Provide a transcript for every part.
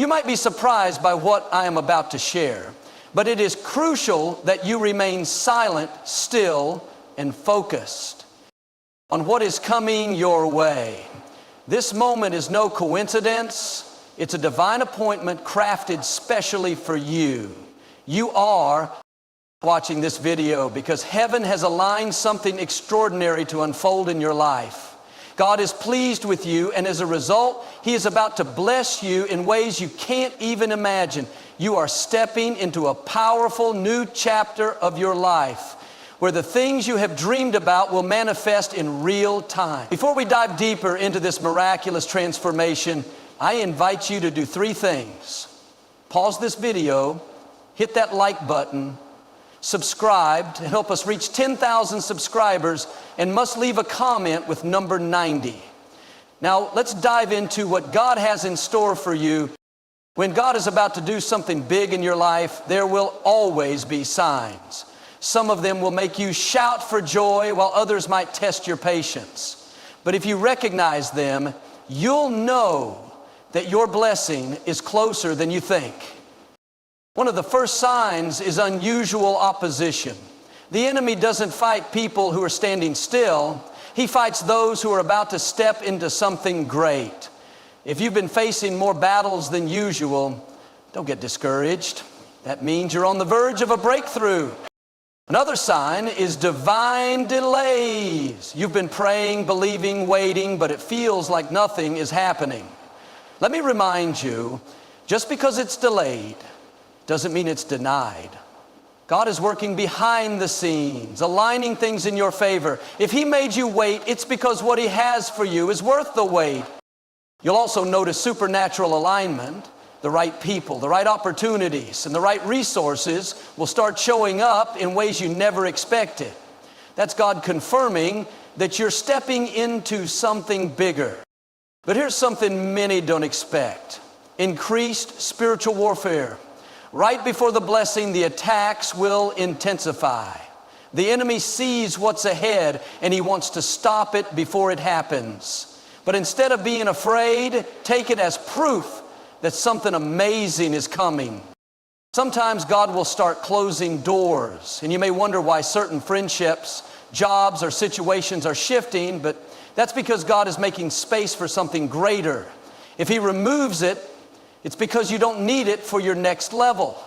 You might be surprised by what I am about to share, but it is crucial that you remain silent, still, and focused on what is coming your way. This moment is no coincidence. It's a divine appointment crafted specially for you. You are watching this video because heaven has aligned something extraordinary to unfold in your life. God is pleased with you, and as a result, He is about to bless you in ways you can't even imagine. You are stepping into a powerful new chapter of your life where the things you have dreamed about will manifest in real time. Before we dive deeper into this miraculous transformation, I invite you to do three things. Pause this video, hit that like button, subscribe to help us reach 10,000 subscribers, and must leave a comment with number 90. Now, let's dive into what God has in store for you. When God is about to do something big in your life, there will always be signs. Some of them will make you shout for joy, while others might test your patience. But if you recognize them, you'll know that your blessing is closer than you think. One of the first signs is unusual opposition. The enemy doesn't fight people who are standing still. He fights those who are about to step into something great. If you've been facing more battles than usual, don't get discouraged. That means you're on the verge of a breakthrough. Another sign is divine delays. You've been praying, believing, waiting, but it feels like nothing is happening. Let me remind you, just because it's delayed doesn't mean it's denied. God is working behind the scenes, aligning things in your favor. If He made you wait, it's because what He has for you is worth the wait. You'll also notice supernatural alignment. The right people, the right opportunities, and the right resources will start showing up in ways you never expected. That's God confirming that you're stepping into something bigger. But here's something many don't expect: increased spiritual warfare. Right before the blessing, the attacks will intensify. The enemy sees what's ahead, and he wants to stop it before it happens. But instead of being afraid, take it as proof that something amazing is coming. Sometimes God will start closing doors, and you may wonder why certain friendships, jobs, or situations are shifting, but that's because God is making space for something greater. If He removes it, it's because you don't need it for your next level.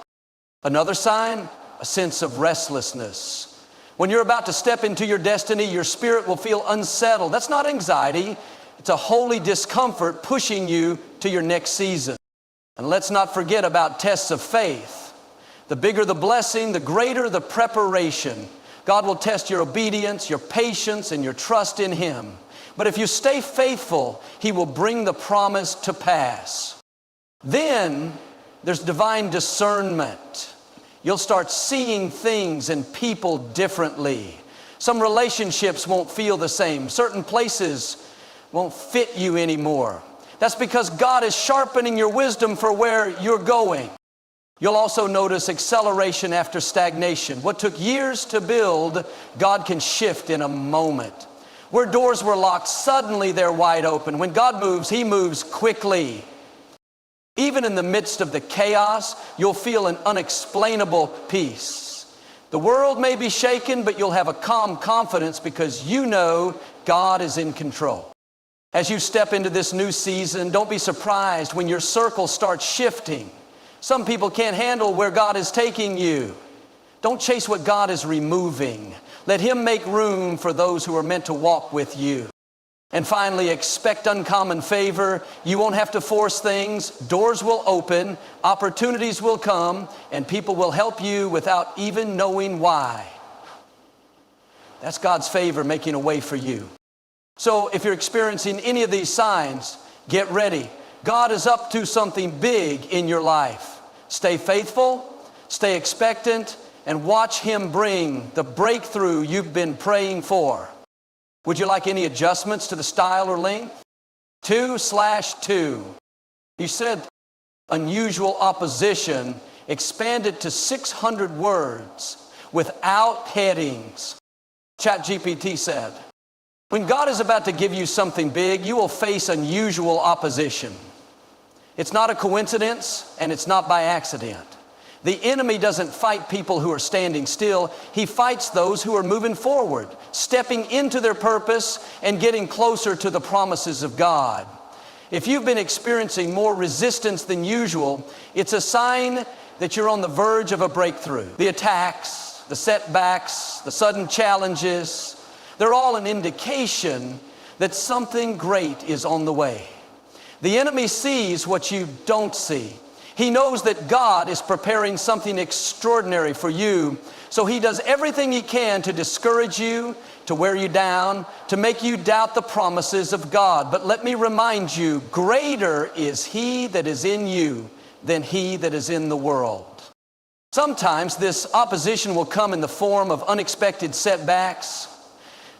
Another sign, a sense of restlessness. When you're about to step into your destiny, your spirit will feel unsettled. That's not anxiety. It's a holy discomfort pushing you to your next season. And let's not forget about tests of faith. The bigger the blessing, the greater the preparation. God will test your obedience, your patience, and your trust in Him. But if you stay faithful, He will bring the promise to pass. Then there's divine discernment. You'll start seeing things and people differently. Some relationships won't feel the same. Certain places won't fit you anymore. That's because God is sharpening your wisdom for where you're going. You'll also notice acceleration after stagnation. What took years to build, God can shift in a moment. Where doors were locked, suddenly they're wide open. When God moves, He moves quickly. Even in the midst of the chaos, you'll feel an unexplainable peace. The world may be shaken, but you'll have a calm confidence because you know God is in control. As you step into this new season, don't be surprised when your circle starts shifting. Some people can't handle where God is taking you. Don't chase what God is removing. Let Him make room for those who are meant to walk with you. And finally, expect uncommon favor. You won't have to force things. Doors will open, opportunities will come, and people will help you without even knowing why. That's God's favor making a way for you. So if you're experiencing any of these signs, get ready. God is up to something big in your life. Stay faithful, stay expectant, and watch Him bring the breakthrough you've been praying for. Would you like any adjustments to the style or length? 2/2. You said unusual opposition. Expand it to 600 words without headings. ChatGPT said, when God is about to give you something big, you will face unusual opposition. It's not a coincidence, and it's not by accident. The enemy doesn't fight people who are standing still. He fights those who are moving forward, stepping into their purpose and getting closer to the promises of God. If you've been experiencing more resistance than usual, it's a sign that you're on the verge of a breakthrough. The attacks, the setbacks, the sudden challenges, they're all an indication that something great is on the way. The enemy sees what you don't see. He knows that God is preparing something extraordinary for you, so he does everything he can to discourage you, to wear you down, to make you doubt the promises of God. But let me remind you, greater is he that is in you than he that is in the world. Sometimes this opposition will come in the form of unexpected setbacks.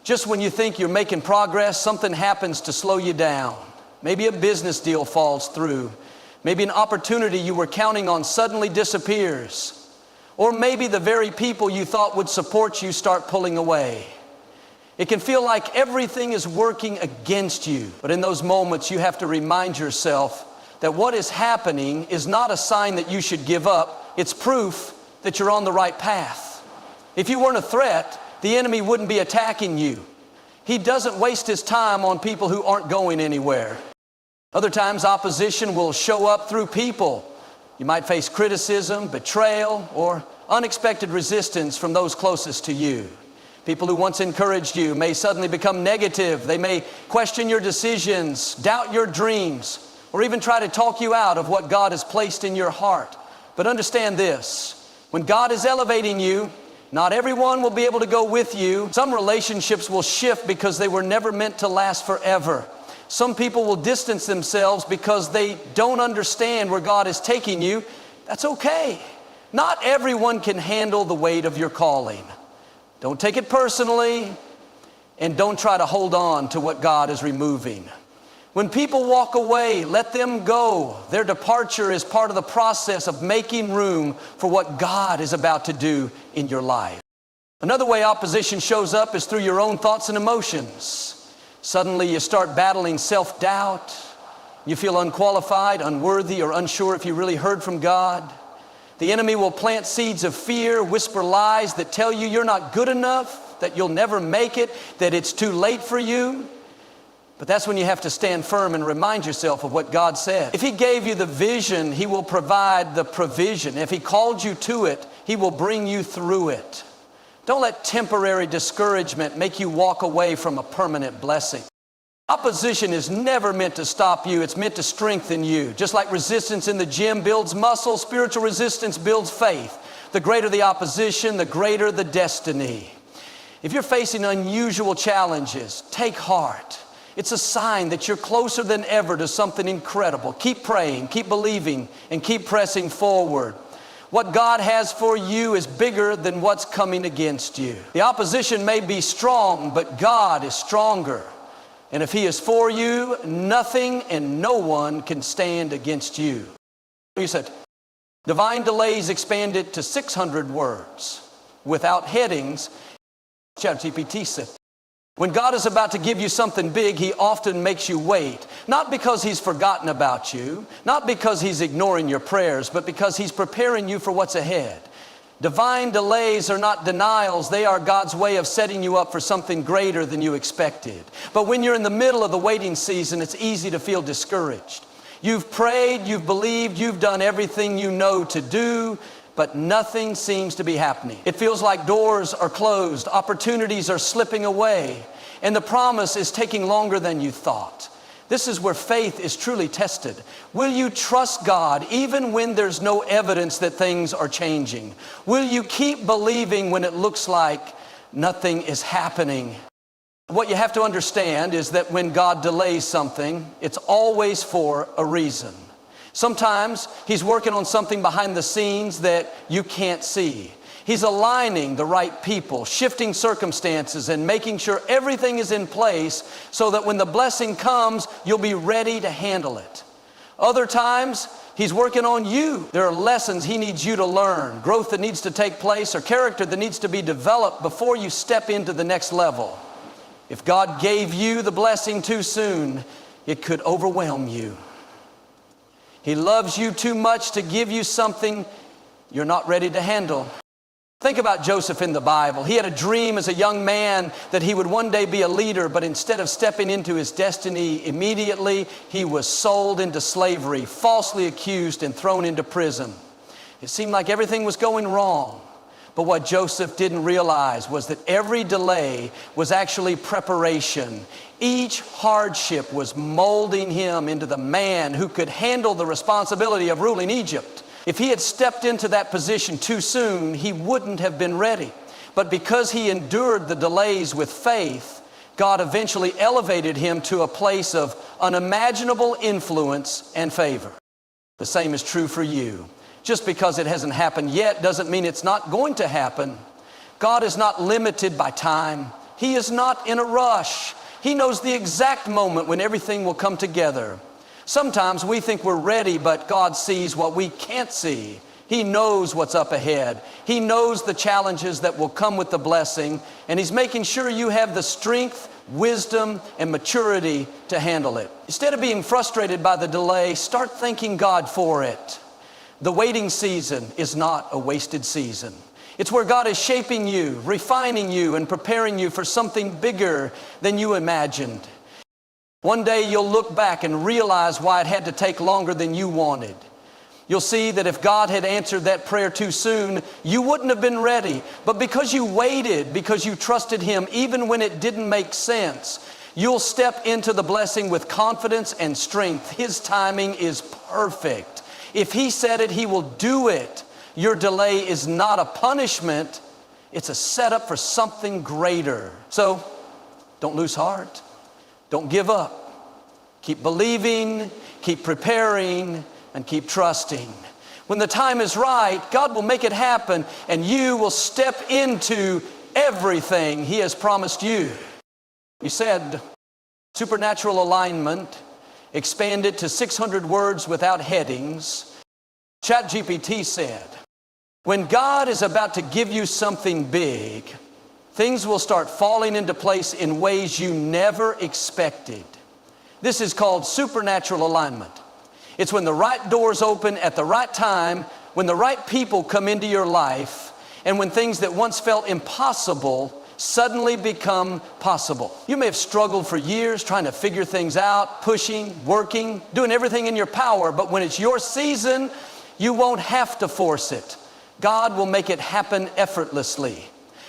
Just when you think you're making progress, something happens to slow you down. Maybe a business deal falls through. Maybe an opportunity you were counting on suddenly disappears. Or maybe the very people you thought would support you start pulling away. It can feel like everything is working against you. But in those moments, you have to remind yourself that what is happening is not a sign that you should give up. It's proof that you're on the right path. If you weren't a threat, the enemy wouldn't be attacking you. He doesn't waste his time on people who aren't going anywhere. Other times, opposition will show up through people. You might face criticism, betrayal, or unexpected resistance from those closest to you. People who once encouraged you may suddenly become negative. They may question your decisions, doubt your dreams, or even try to talk you out of what God has placed in your heart. But understand this, when God is elevating you, not everyone will be able to go with you. Some relationships will shift because they were never meant to last forever. Some people will distance themselves because they don't understand where God is taking you. That's okay. Not everyone can handle the weight of your calling. Don't take it personally, and don't try to hold on to what God is removing. When people walk away, let them go. Their departure is part of the process of making room for what God is about to do in your life. Another way opposition shows up is through your own thoughts and emotions. Suddenly you start battling self-doubt. You feel unqualified, unworthy, or unsure if you really heard from God. The enemy will plant seeds of fear, whisper lies that tell you you're not good enough, that you'll never make it, that it's too late for you. But that's when you have to stand firm and remind yourself of what God said. If he gave you the vision, he will provide the provision. If he called you to it, he will bring you through it. Don't let temporary discouragement make you walk away from a permanent blessing. Opposition is never meant to stop you. It's meant to strengthen you. Just like resistance in the gym builds muscle, spiritual resistance builds faith. The greater the opposition, the greater the destiny. If you're facing unusual challenges, take heart. It's a sign that you're closer than ever to something incredible. Keep praying, keep believing, and keep pressing forward. What God has for you is bigger than what's coming against you. The opposition may be strong, but God is stronger. And if he is for you, nothing and no one can stand against you. You said, divine delays expanded to 600 words without headings. ChatGPT said, when God is about to give you something big, he often makes you wait. Not because he's forgotten about you, not because he's ignoring your prayers, but because he's preparing you for what's ahead. Divine delays are not denials. They are God's way of setting you up for something greater than you expected. But when you're in the middle of the waiting season, it's easy to feel discouraged. You've prayed, you've believed, you've done everything you know to do, but nothing seems to be happening. It feels like doors are closed, opportunities are slipping away, and the promise is taking longer than you thought. This is where faith is truly tested. Will you trust God even when there's no evidence that things are changing? Will you keep believing when it looks like nothing is happening? What you have to understand is that when God delays something, it's always for a reason. Sometimes he's working on something behind the scenes that you can't see. He's aligning the right people, shifting circumstances, and making sure everything is in place so that when the blessing comes, you'll be ready to handle it. Other times, he's working on you. There are lessons he needs you to learn, growth that needs to take place, or character that needs to be developed before you step into the next level. If God gave you the blessing too soon, it could overwhelm you. He loves you too much to give you something you're not ready to handle. Think about Joseph in the Bible. He had a dream as a young man that he would one day be a leader, but instead of stepping into his destiny immediately, he was sold into slavery, falsely accused, and thrown into prison. It seemed like everything was going wrong. But what Joseph didn't realize was that every delay was actually preparation. Each hardship was molding him into the man who could handle the responsibility of ruling Egypt. If he had stepped into that position too soon, he wouldn't have been ready. But because he endured the delays with faith, God eventually elevated him to a place of unimaginable influence and favor. The same is true for you. Just because it hasn't happened yet doesn't mean it's not going to happen. God is not limited by time. He is not in a rush. He knows the exact moment when everything will come together. Sometimes we think we're ready, but God sees what we can't see. He knows what's up ahead. He knows the challenges that will come with the blessing, and He's making sure you have the strength, wisdom, and maturity to handle it. Instead of being frustrated by the delay, start thanking God for it. The waiting season is not a wasted season. It's where God is shaping you, refining you, and preparing you for something bigger than you imagined. One day you'll look back and realize why it had to take longer than you wanted. You'll see that if God had answered that prayer too soon, you wouldn't have been ready. But because you waited, because you trusted Him, even when it didn't make sense, you'll step into the blessing with confidence and strength. His timing is perfect. If He said it, He will do it. Your delay is not a punishment. It's a setup for something greater. So, don't lose heart. Don't give up. Keep believing, keep preparing, and keep trusting. When the time is right, God will make it happen, and you will step into everything He has promised you. He said, supernatural alignment, expanded to 600 words without headings. ChatGPT said, when God is about to give you something big, things will start falling into place in ways you never expected. This is called supernatural alignment. It's when the right doors open at the right time, when the right people come into your life, and when things that once felt impossible suddenly become possible. You may have struggled for years trying to figure things out, pushing, working, doing everything in your power, but when it's your season, you won't have to force it. God will make it happen effortlessly.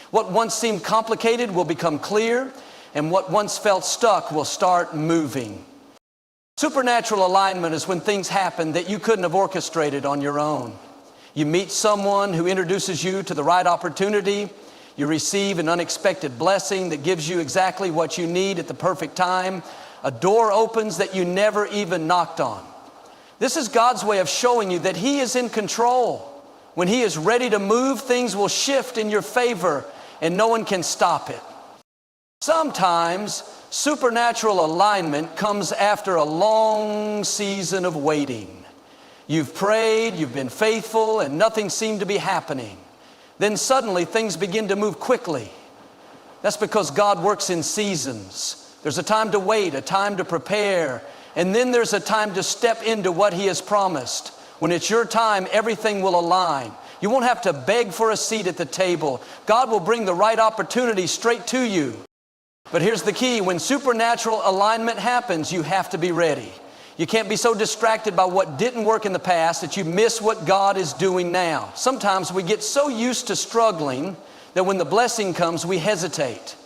What once seemed complicated will become clear, and what once felt stuck will start moving. Supernatural alignment is when things happen that you couldn't have orchestrated on your own. You meet someone who introduces you to the right opportunity. You receive an unexpected blessing that gives you exactly what you need at the perfect time. A door opens that you never even knocked on. This is God's way of showing you that He is in control. When He is ready to move, things will shift in your favor, and no one can stop it. Sometimes supernatural alignment comes after a long season of waiting. You've prayed, you've been faithful, and nothing seemed to be happening. Then suddenly things begin to move quickly. That's because God works in seasons. There's a time to wait, a time to prepare, and then there's a time to step into what He has promised. When it's your time, everything will align. You won't have to beg for a seat at the table. God will bring the right opportunity straight to you. But here's the key. When supernatural alignment happens, you have to be ready. You can't be so distracted by what didn't work in the past that you miss what God is doing now. Sometimes we get so used to struggling that when the blessing comes, we hesitate.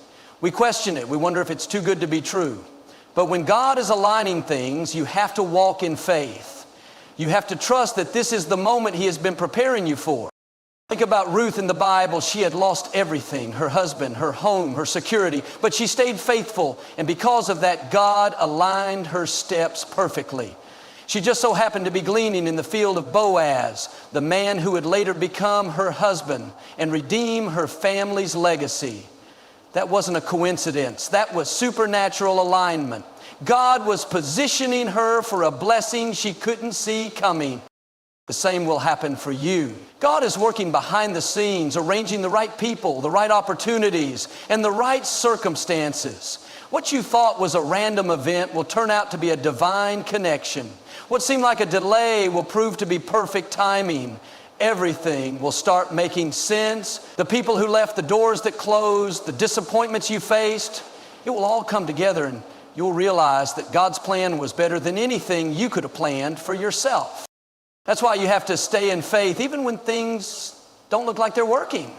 We question it. We wonder if it's too good to be true. But when God is aligning things, you have to walk in faith. You have to trust that this is the moment He has been preparing you for. Think about Ruth in the Bible. She had lost everything, her husband, her home, her security, but she stayed faithful. And because of that, God aligned her steps perfectly. She just so happened to be gleaning in the field of Boaz, the man who would later become her husband and redeem her family's legacy. That wasn't a coincidence. That was supernatural alignment. God was positioning her for a blessing she couldn't see coming. The same will happen for you. God is working behind the scenes, arranging the right people, the right opportunities, and the right circumstances. What you thought was a random event will turn out to be a divine connection. What seemed like a delay will prove to be perfect timing. Everything will start making sense. The people who left, the doors that closed, the disappointments you faced, it will all come together, and you'll realize that God's plan was better than anything you could have planned for yourself. That's why you have to stay in faith even when things don't look like they're working.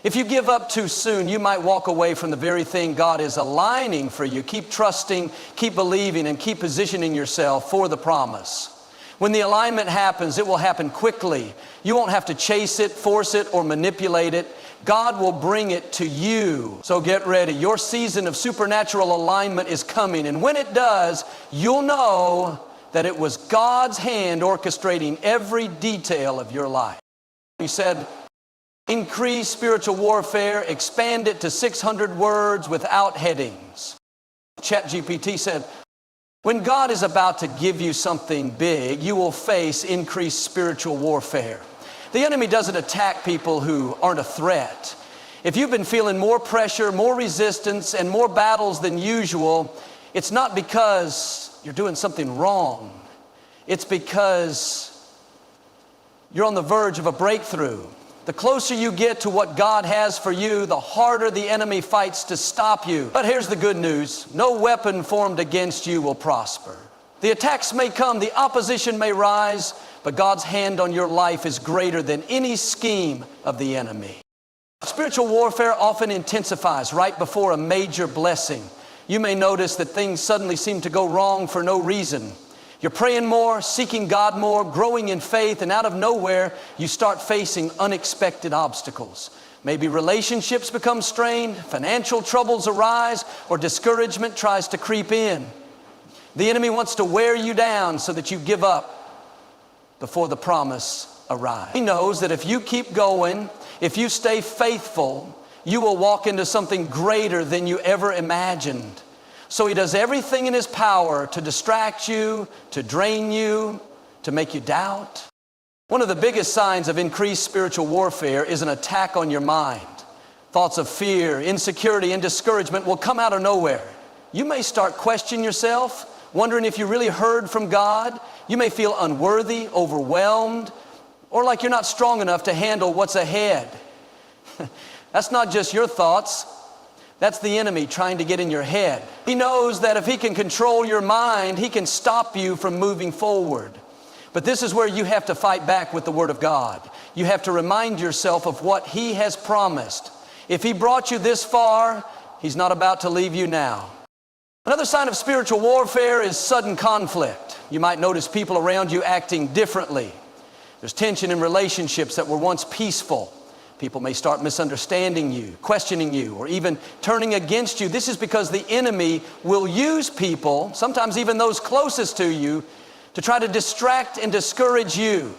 If you give up too soon, you might walk away from the very thing God is aligning for you. Keep trusting, keep believing, and keep positioning yourself for the promise. When the alignment happens, it will happen quickly. You won't have to chase it, force it, or manipulate it. God will bring it to you. So get ready. Your season of supernatural alignment is coming. And when it does, you'll know that it was God's hand orchestrating every detail of your life. He said, increase spiritual warfare, expand it to 600 words without headings. ChatGPT said, when God is about to give you something big, you will face increased spiritual warfare. The enemy doesn't attack people who aren't a threat. If you've been feeling more pressure, more resistance, and more battles than usual, it's not because you're doing something wrong. It's because you're on the verge of a breakthrough. The closer you get to what God has for you, the harder the enemy fights to stop you. But here's the good news. No weapon formed against you will prosper. The attacks may come, the opposition may rise, but God's hand on your life is greater than any scheme of the enemy. Spiritual warfare often intensifies right before a major blessing. You may notice that things suddenly seem to go wrong for no reason. You're praying more, seeking God more, growing in faith, and out of nowhere, you start facing unexpected obstacles. Maybe relationships become strained, financial troubles arise, or discouragement tries to creep in. The enemy wants to wear you down so that you give up before the promise arrives. He knows that if you keep going, if you stay faithful, you will walk into something greater than you ever imagined. So he does everything in his power to distract you, to drain you, to make you doubt. One of the biggest signs of increased spiritual warfare is an attack on your mind. Thoughts of fear, insecurity, and discouragement will come out of nowhere. You may start questioning yourself, wondering if you really heard from God. You may feel unworthy, overwhelmed, or like you're not strong enough to handle what's ahead. That's not just your thoughts. That's the enemy trying to get in your head. He knows that if he can control your mind, he can stop you from moving forward. But this is where you have to fight back with the Word of God. You have to remind yourself of what He has promised. If He brought you this far, He's not about to leave you now. Another sign of spiritual warfare is sudden conflict. You might notice people around you acting differently. There's tension in relationships that were once peaceful. People may start misunderstanding you, questioning you, or even turning against you. This is because the enemy will use people, sometimes even those closest to you, to try to distract and discourage you.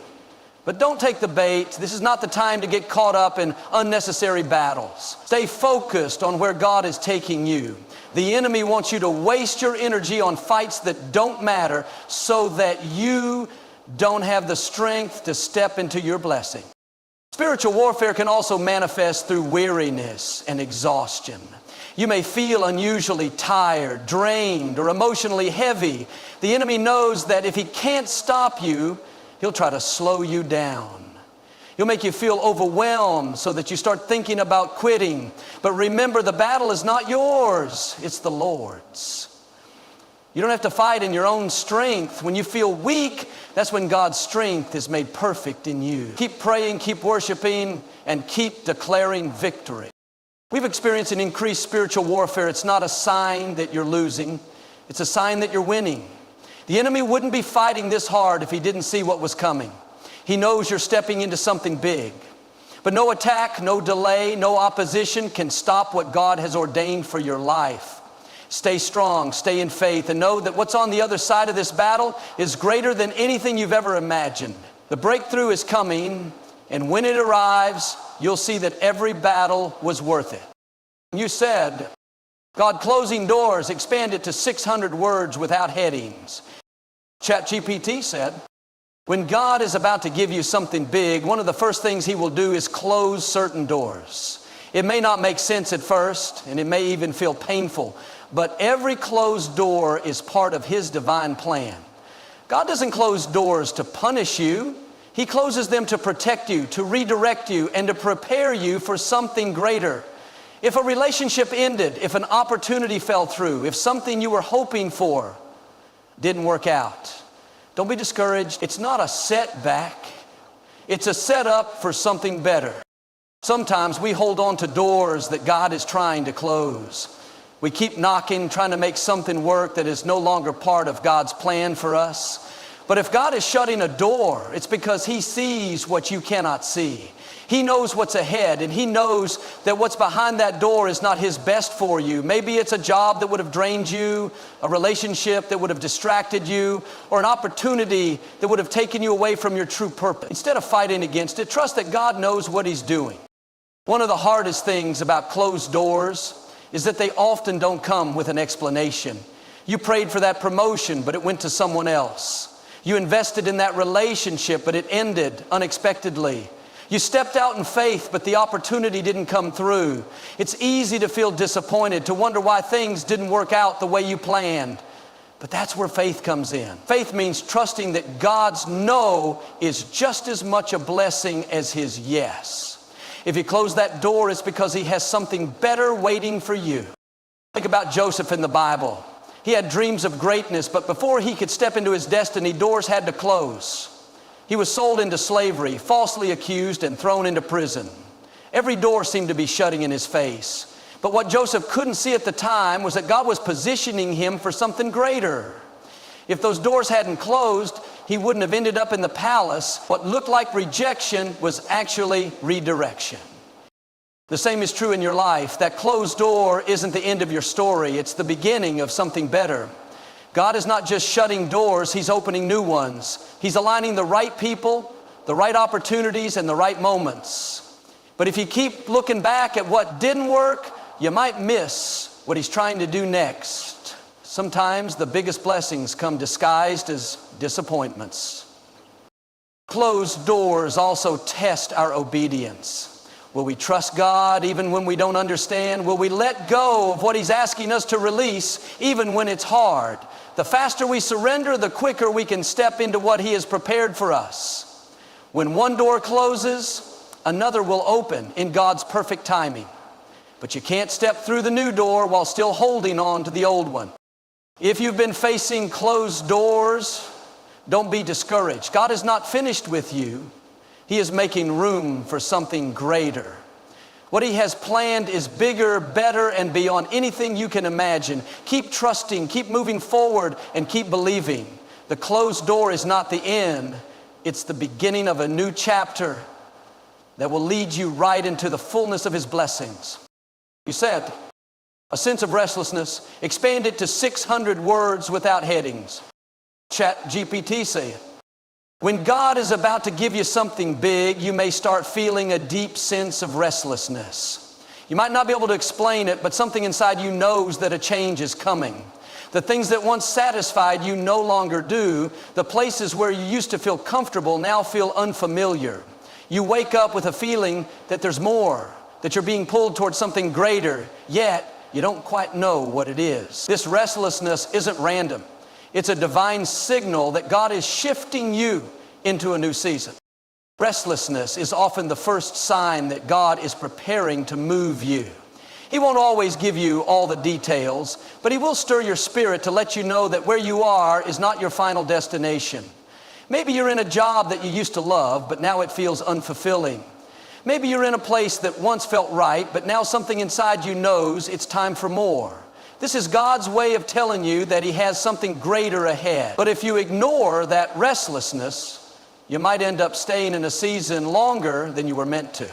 But don't take the bait. This is not the time to get caught up in unnecessary battles. Stay focused on where God is taking you. The enemy wants you to waste your energy on fights that don't matter so that you don't have the strength to step into your blessing. Spiritual warfare can also manifest through weariness and exhaustion. You may feel unusually tired, drained, or emotionally heavy. The enemy knows that if he can't stop you, he'll try to slow you down. He'll make you feel overwhelmed so that you start thinking about quitting. But remember, the battle is not yours, it's the Lord's. You don't have to fight in your own strength. When you feel weak, that's when God's strength is made perfect in you. Keep praying, keep worshiping, and keep declaring victory. We've experienced an increased spiritual warfare. It's not a sign that you're losing. It's a sign that you're winning. The enemy wouldn't be fighting this hard if he didn't see what was coming. He knows you're stepping into something big. But no attack, no delay, no opposition can stop what God has ordained for your life. Stay strong, stay in faith, and know that what's on the other side of this battle is greater than anything you've ever imagined. The breakthrough is coming, and when it arrives, you'll see that every battle was worth it. You said, God closing doors, expand it to 600 words without headings. ChatGPT said, when God is about to give you something big, one of the first things He will do is close certain doors. It may not make sense at first, and it may even feel painful, but every closed door is part of His divine plan. God doesn't close doors to punish you. He closes them to protect you, to redirect you, and to prepare you for something greater. If a relationship ended, if an opportunity fell through, if something you were hoping for didn't work out, don't be discouraged. It's not a setback. It's a setup for something better. Sometimes we hold on to doors that God is trying to close. We keep knocking, trying to make something work that is no longer part of God's plan for us. But if God is shutting a door, it's because He sees what you cannot see. He knows what's ahead, and He knows that what's behind that door is not His best for you. Maybe it's a job that would have drained you, a relationship that would have distracted you, or an opportunity that would have taken you away from your true purpose. Instead of fighting against it, trust that God knows what He's doing. One of the hardest things about closed doors is that they often don't come with an explanation. You prayed for that promotion, but it went to someone else. You invested in that relationship, but it ended unexpectedly. You stepped out in faith, but the opportunity didn't come through. It's easy to feel disappointed, to wonder why things didn't work out the way you planned. But that's where faith comes in. Faith means trusting that God's no is just as much a blessing as His yes. If He closed that door, it's because He has something better waiting for you. Think about Joseph in the Bible. He had dreams of greatness, but before he could step into his destiny, doors had to close. He was sold into slavery, falsely accused, and thrown into prison. Every door seemed to be shutting in his face. But what Joseph couldn't see at the time was that God was positioning him for something greater. If those doors hadn't closed, he wouldn't have ended up in the palace. What looked like rejection was actually redirection. The same is true in your life. That closed door isn't the end of your story. It's the beginning of something better. God is not just shutting doors, He's opening new ones. He's aligning the right people, the right opportunities, and the right moments. But if you keep looking back at what didn't work, you might miss what He's trying to do next. Sometimes the biggest blessings come disguised as disappointments. Closed doors also test our obedience. Will we trust God even when we don't understand? Will we let go of what He's asking us to release even when it's hard? The faster we surrender, the quicker we can step into what He has prepared for us. When one door closes, another will open in God's perfect timing. But you can't step through the new door while still holding on to the old one. If you've been facing closed doors, don't be discouraged. God is not finished with you. He is making room for something greater. What He has planned is bigger, better, and beyond anything you can imagine. Keep trusting, keep moving forward, and keep believing. The closed door is not the end. It's the beginning of a new chapter that will lead you right into the fullness of His blessings. You said, a sense of restlessness, expand it to 600 words without headings. ChatGPT said, when God is about to give you something big, you may start feeling a deep sense of restlessness. You might not be able to explain it, but something inside you knows that a change is coming. The things that once satisfied you no longer do. The places where you used to feel comfortable now feel unfamiliar. You wake up with a feeling that there's more, that you're being pulled towards something greater, yet you don't quite know what it is. This restlessness isn't random. It's a divine signal that God is shifting you into a new season. Restlessness is often the first sign that God is preparing to move you. He won't always give you all the details, but He will stir your spirit to let you know that where you are is not your final destination. Maybe you're in a job that you used to love, but now it feels unfulfilling. Maybe you're in a place that once felt right, but now something inside you knows it's time for more. This is God's way of telling you that He has something greater ahead. But if you ignore that restlessness, you might end up staying in a season longer than you were meant to.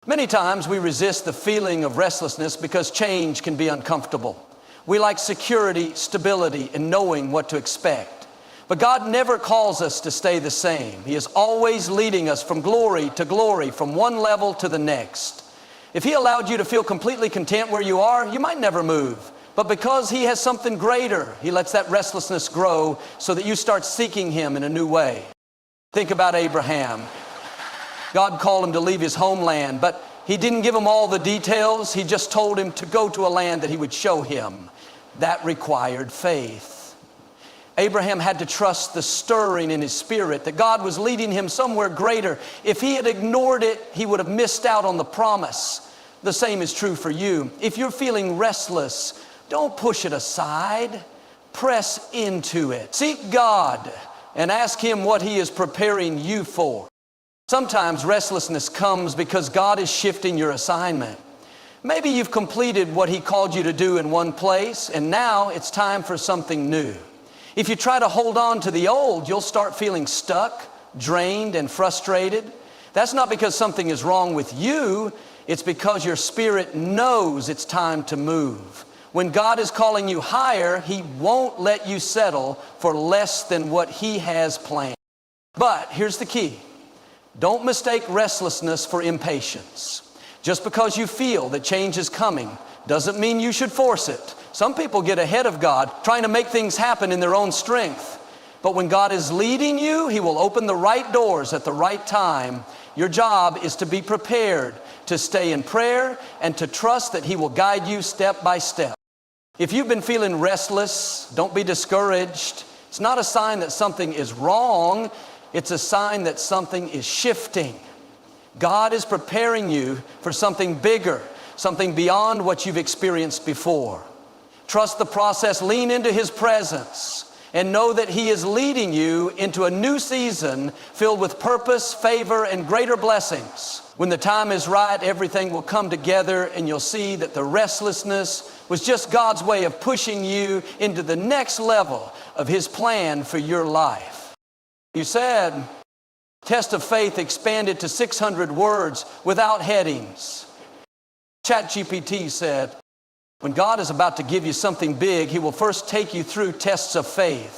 Many times we resist the feeling of restlessness because change can be uncomfortable. We like security, stability, and knowing what to expect. But God never calls us to stay the same. He is always leading us from glory to glory, from one level to the next. If He allowed you to feel completely content where you are, you might never move. But because He has something greater, He lets that restlessness grow so that you start seeking Him in a new way. Think about Abraham. God called him to leave his homeland, but He didn't give him all the details. He just told him to go to a land that He would show him. that required faith. Abraham had to trust the stirring in his spirit that God was leading him somewhere greater. If he had ignored it, he would have missed out on the promise. The same is true for you. If you're feeling restless, don't push it aside. Press into it. Seek God and ask Him what He is preparing you for. Sometimes restlessness comes because God is shifting your assignment. Maybe you've completed what He called you to do in one place, and now it's time for something new. If you try to hold on to the old, you'll start feeling stuck, drained, and frustrated. That's not because something is wrong with you. It's because your spirit knows it's time to move. When God is calling you higher, He won't let you settle for less than what He has planned. But here's the key. Don't mistake restlessness for impatience. Just because you feel that change is coming doesn't mean you should force it. Some people get ahead of God, trying to make things happen in their own strength. But when God is leading you, He will open the right doors at the right time. Your job is to be prepared, to stay in prayer, and to trust that He will guide you step by step. If you've been feeling restless, don't be discouraged. It's not a sign that something is wrong. It's a sign that something is shifting. God is preparing you for something bigger, something beyond what you've experienced before. Trust the process, lean into His presence, and know that He is leading you into a new season filled with purpose, favor, and greater blessings. When the time is right, everything will come together, and you'll see that the restlessness was just God's way of pushing you into the next level of His plan for your life. You said, Test of Faith expanded to 600 words without headings. ChatGPT said, when God is about to give you something big, He will first take you through tests of faith.